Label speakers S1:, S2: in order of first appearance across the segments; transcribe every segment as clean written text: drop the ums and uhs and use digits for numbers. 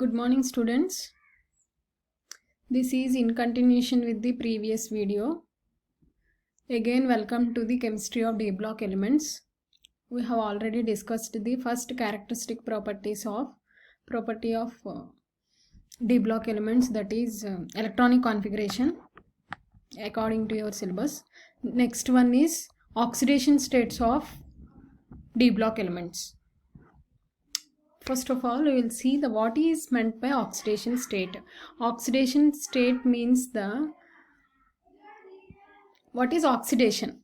S1: Good morning, students. This is in continuation with the previous video. Again, welcome to the chemistry of D block elements. We have already discussed the first characteristic property of D block elements, that is electronic configuration according to your syllabus. Next one is oxidation states of D block elements. First of all, we will see what is meant by oxidation state. Oxidation state means what is oxidation?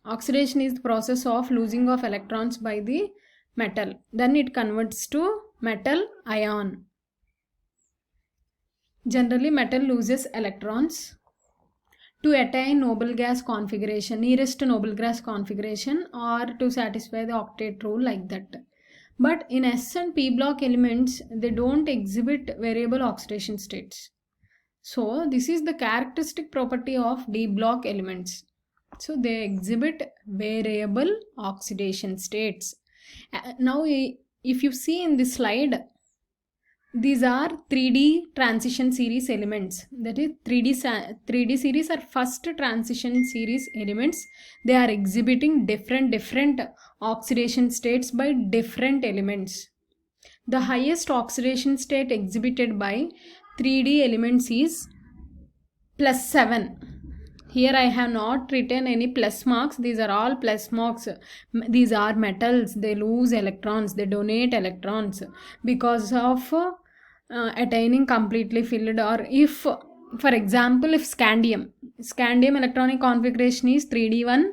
S1: Oxidation is the process of losing of electrons by the metal. Then it converts to metal ion. Generally, metal loses electrons to attain noble gas configuration, nearest noble gas configuration, or to satisfy the octet rule, like that. But in S and P block elements, they don't exhibit variable oxidation states. So this is the characteristic property of D block elements. So they exhibit variable oxidation states. Now if you see in this slide, these are 3D transition series elements. That is 3D series are first transition series elements. They are exhibiting different oxidation states by different elements. The highest oxidation state exhibited by 3D elements is +7. Here I have not written any plus marks. These are all plus marks. These are metals. They lose electrons. They donate electrons because of attaining completely filled, or if, for example, if scandium electronic configuration is 3d1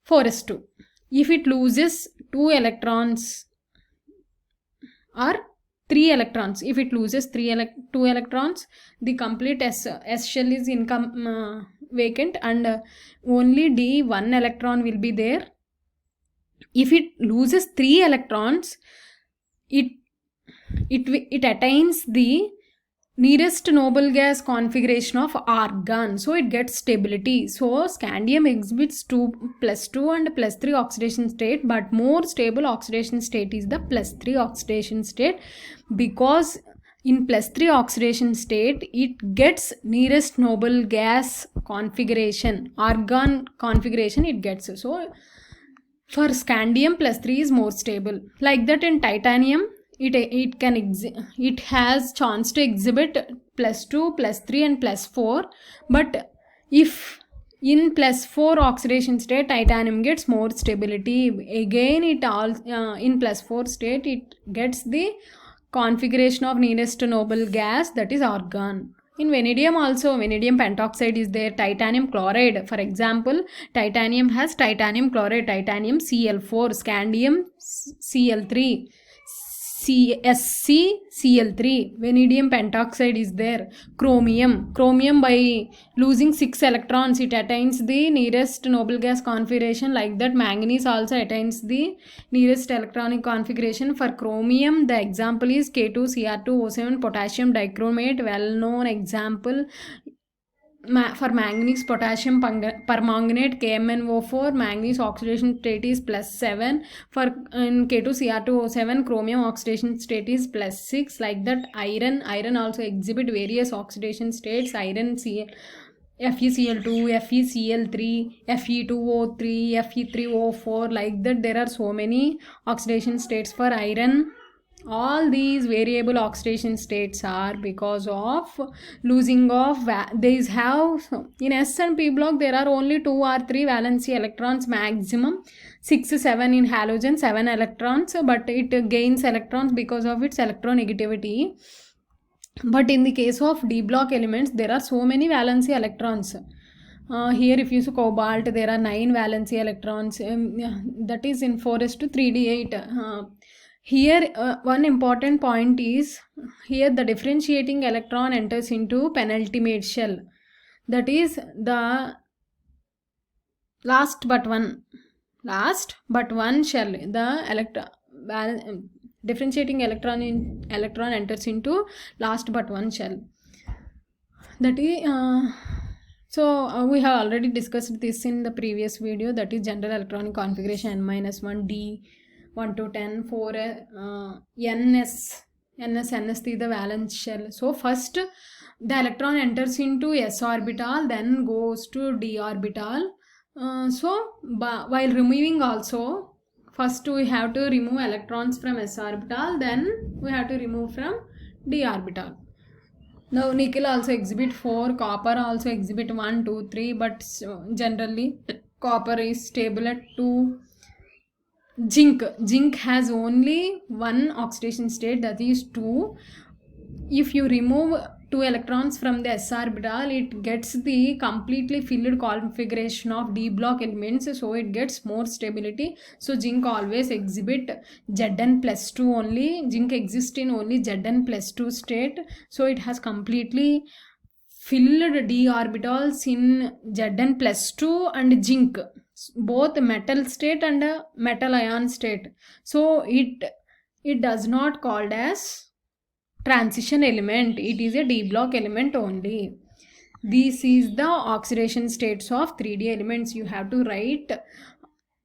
S1: 4s2. If it loses 2 electrons or 3 electrons, if it loses 2 electrons, the complete S shell is vacant and only D1 electron will be there. If it loses 3 electrons, it attains the nearest noble gas configuration of argon, so it gets stability. So scandium exhibits +2 and +3 oxidation state, but more stable oxidation state is the +3 oxidation state, because in +3 oxidation state it gets nearest noble gas configuration, argon configuration it gets. So for scandium, +3 is more stable. Like that in titanium, it has chance to exhibit +2, +3 and +4, but if in +4 oxidation state titanium gets more stability, again it all in +4 state it gets the configuration of nearest noble gas, that is argon. In vanadium also, vanadium pentoxide is there, titanium chloride. For example, titanium has titanium chloride, titanium Cl4, scandium Cl3, Cl3, vanadium pentoxide is there. Chromium by losing 6 electrons it attains the nearest noble gas configuration. Like that, manganese also attains the nearest electronic configuration. For chromium, the example is K2Cr2O7, potassium dichromate, well known example. For manganese, potassium permanganate, KMnO4, manganese oxidation state is +7. For in K2Cr2O7, chromium oxidation state is +6. Like that, iron also exhibit various oxidation states. Iron FeCl2, FeCl3, Fe2O3, Fe3O4, like that there are so many oxidation states for iron. All these variable oxidation states are because of losing of these have in S and P block there are only 2 or 3 valency electrons maximum, 6 7 in halogen, 7 electrons, but it gains electrons because of its electronegativity. But in the case of D block elements, there are so many valency electrons. Here if you see cobalt, there are 9 valency electrons, that is in 4s2 3d8. Here one important point is, here the differentiating electron enters into penultimate shell, that is the last but one shell. The differentiating electron enters into last but one shell. That is so we have already discussed this in the previous video, that is general electronic configuration N-1, D 1 to 10, 4 ns ns the valence shell. So first the electron enters into s orbital, then goes to d orbital. While removing also, first we have to remove electrons from s orbital, then we have to remove from d orbital. Now nickel also exhibit 4, copper also exhibit 1, 2, 3, but generally copper is stable at 2. Zinc has only one oxidation state, that is 2. If you remove 2 electrons from the s orbital, it gets the completely filled configuration of d block elements, so it gets more stability. So zinc always exhibit Zn+2 only. Zinc exists in only Zn+2 state, so it has completely filled d orbitals in Zn+2 and zinc, both metal state and metal ion state. So it does not called as transition element, it is a d block element only. This is the oxidation states of 3D elements. You have to write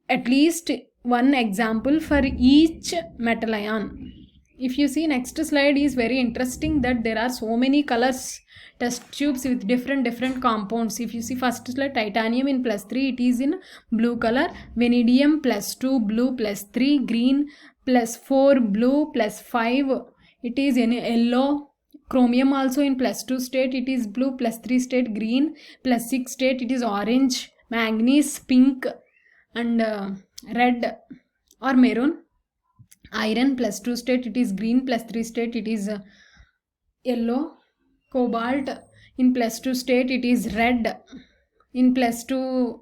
S1: at least one example for each metal ion. If you see, next slide is very interesting, that there are so many colors test tubes with different compounds. If you see first slide, titanium in +3, it is in blue color. Vanadium +2 blue, +3 green, +4 blue, +5 it is in yellow. Chromium also in +2 state it is blue, +3 state green, +6 state it is orange. Manganese pink and red or maroon. Iron +2 state it is green, +3 state it is yellow. Cobalt in +2 state it is red. In +2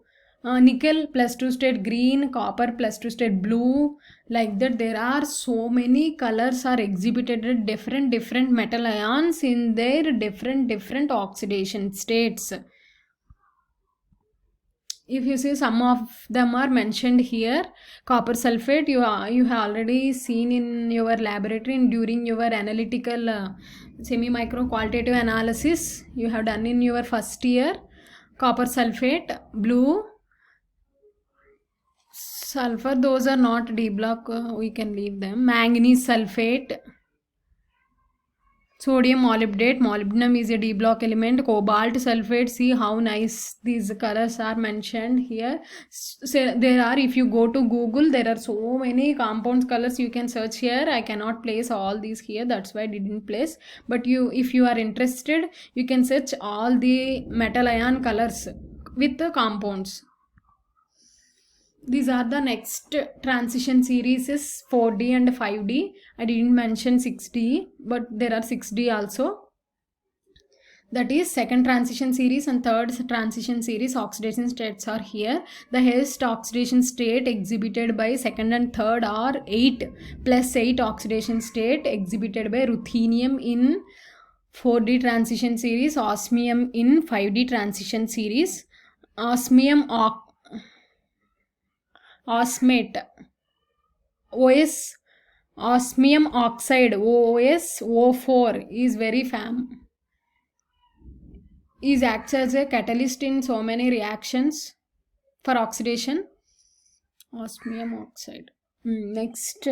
S1: nickel +2 state green, copper +2 state blue. Like that, there are so many colors are exhibited at different metal ions in their different oxidation states. If you see, some of them are mentioned here. Copper sulfate you have already seen in your laboratory during your analytical semi-micro qualitative analysis you have done in your first year. Copper sulfate blue. Sulfur, those are not d block, we can leave them. Manganese sulfate. Sodium molybdate, molybdenum is a d block element. Cobalt sulfate, see how nice these colors are mentioned here. So there are, if you go to Google, there are so many compounds colors you can search here. I cannot place all these here, that's why I didn't place. But if you are interested, you can search all the metal ion colors with the compounds. These are the next transition series is 4D and 5D. I didn't mention 6D, but there are 6D also. That is second transition series and third transition series. Oxidation states are here. The highest oxidation state exhibited by second and third are 8+8 oxidation state exhibited by ruthenium in 4D transition series, osmium in 5D transition series. Osmate osmium oxide OSO4 is very is acts as a catalyst in so many reactions for oxidation. Osmium oxide. Next,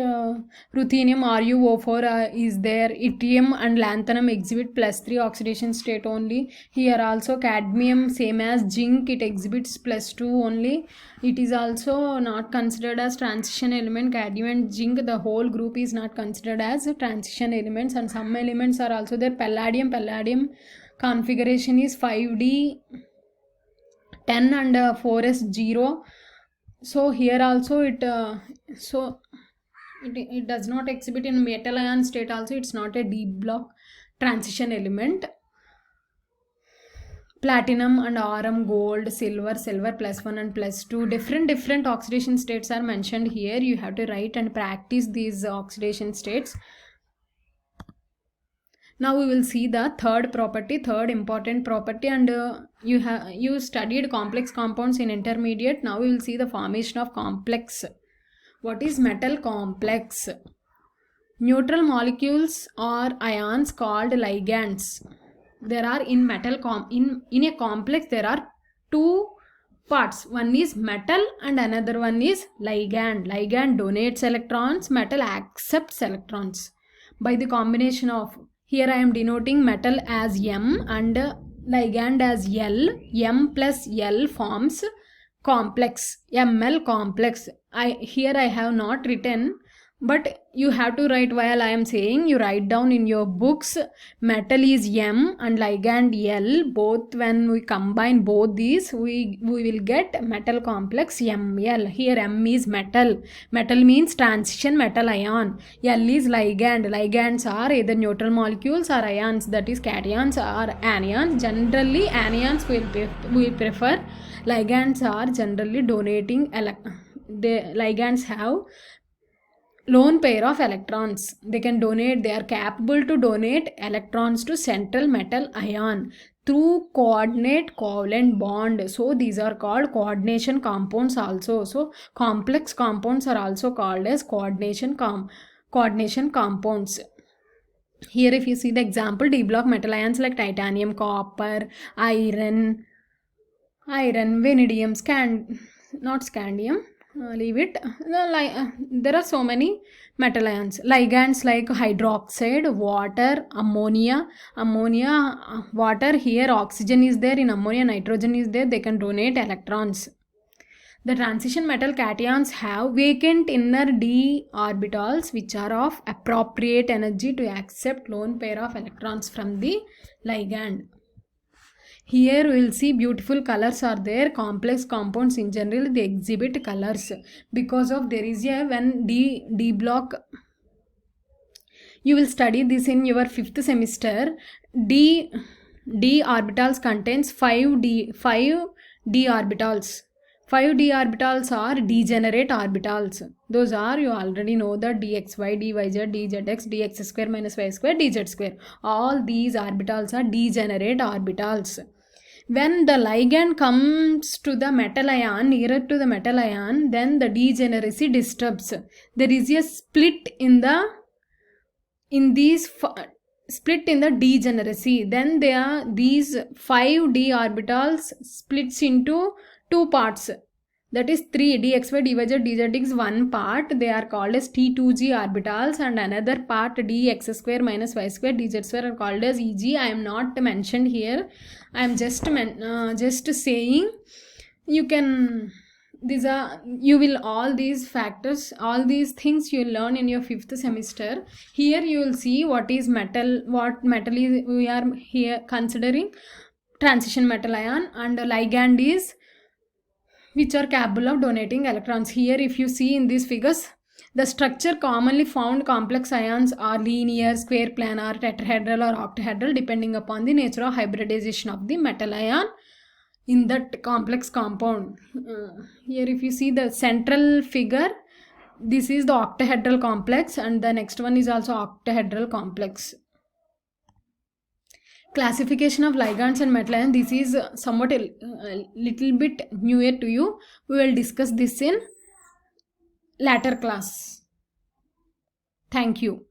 S1: ruthenium RuO4 is there. Yttrium and lanthanum exhibit +3 oxidation state only. Here also cadmium, same as zinc, it exhibits +2 only. It is also not considered as transition element. Cadmium and zinc, the whole group is not considered as transition elements, and some elements are also there. Palladium configuration is 5D 10 and 4s0. So here also it does not exhibit in metal ion state also. It's not a d block transition element. Platinum and Rm, gold, silver +1 and +2, different oxidation states are mentioned here. You have to write and practice these oxidation states. Now we will see the third important property, and you studied complex compounds in intermediate. Now we will see the formation of complex. What is metal complex? Neutral molecules or ions called ligands. There are in metal in a complex there are two parts. One is metal and another one is ligand. Ligand donates electrons, metal accepts electrons. by the combination of, here I am denoting metal as M and ligand as L. M plus L forms complex, Ml complex. Here I have not written, but you have to write while I am saying. You write down in your books, metal is M and ligand L. Both, when we combine both these, we will get metal complex Ml. Here M is metal. Metal means transition metal ion. L is ligand. Ligands are either neutral molecules or ions, that is cations or anions. Generally anions we prefer. Ligands are generally donating ligands have lone pair of electrons. They are capable to donate electrons to central metal ion through coordinate covalent bond. So these are called coordination compounds also. So complex compounds are also called as coordination compounds. Here if you see the example, D block metal ions like titanium, copper, iron, vanadium, not scandium, leave it. There are so many metal ions. Ligands like hydroxide, water, ammonia, water. Here oxygen is there, in ammonia nitrogen is there. They can donate electrons. The transition metal cations have vacant inner d orbitals which are of appropriate energy to accept lone pair of electrons from the ligand. Here we will see beautiful colors are there. Complex compounds in general, they exhibit colors because of there is a, when D block, you will study this in your 5th semester. D orbitals contains 5 d orbitals. 5 d orbitals are degenerate orbitals. Those are, you already know, the dxy, dyz, dzx, dx square minus y square, dz square. All these orbitals are degenerate orbitals. When the ligand comes to the metal ion, nearer to the metal ion, then the degeneracy disturbs. There is a split in the degeneracy. Then these 5d orbitals splits into 2 parts. That is 3 dxy, dyz, dzx, one part. They are called as T2g orbitals, and another part dx square minus y square dz square are called as Eg. I am not mentioned here. I am just saying. You can, you will, all these factors, all these things you will learn in your 5th semester. Here you will see what is metal, what metal is we are here considering. Transition metal ion, and ligand is which are capable of donating electrons. Here if you see in these figures, the structure commonly found complex ions are linear, square, planar, tetrahedral or octahedral depending upon the nature of hybridization of the metal ion in that complex compound. Here if you see the central figure, this is the octahedral complex, and the next one is also octahedral complex. Classification of ligands and metal ions, this is somewhat a little bit newer to you. We will discuss this in later class. Thank you.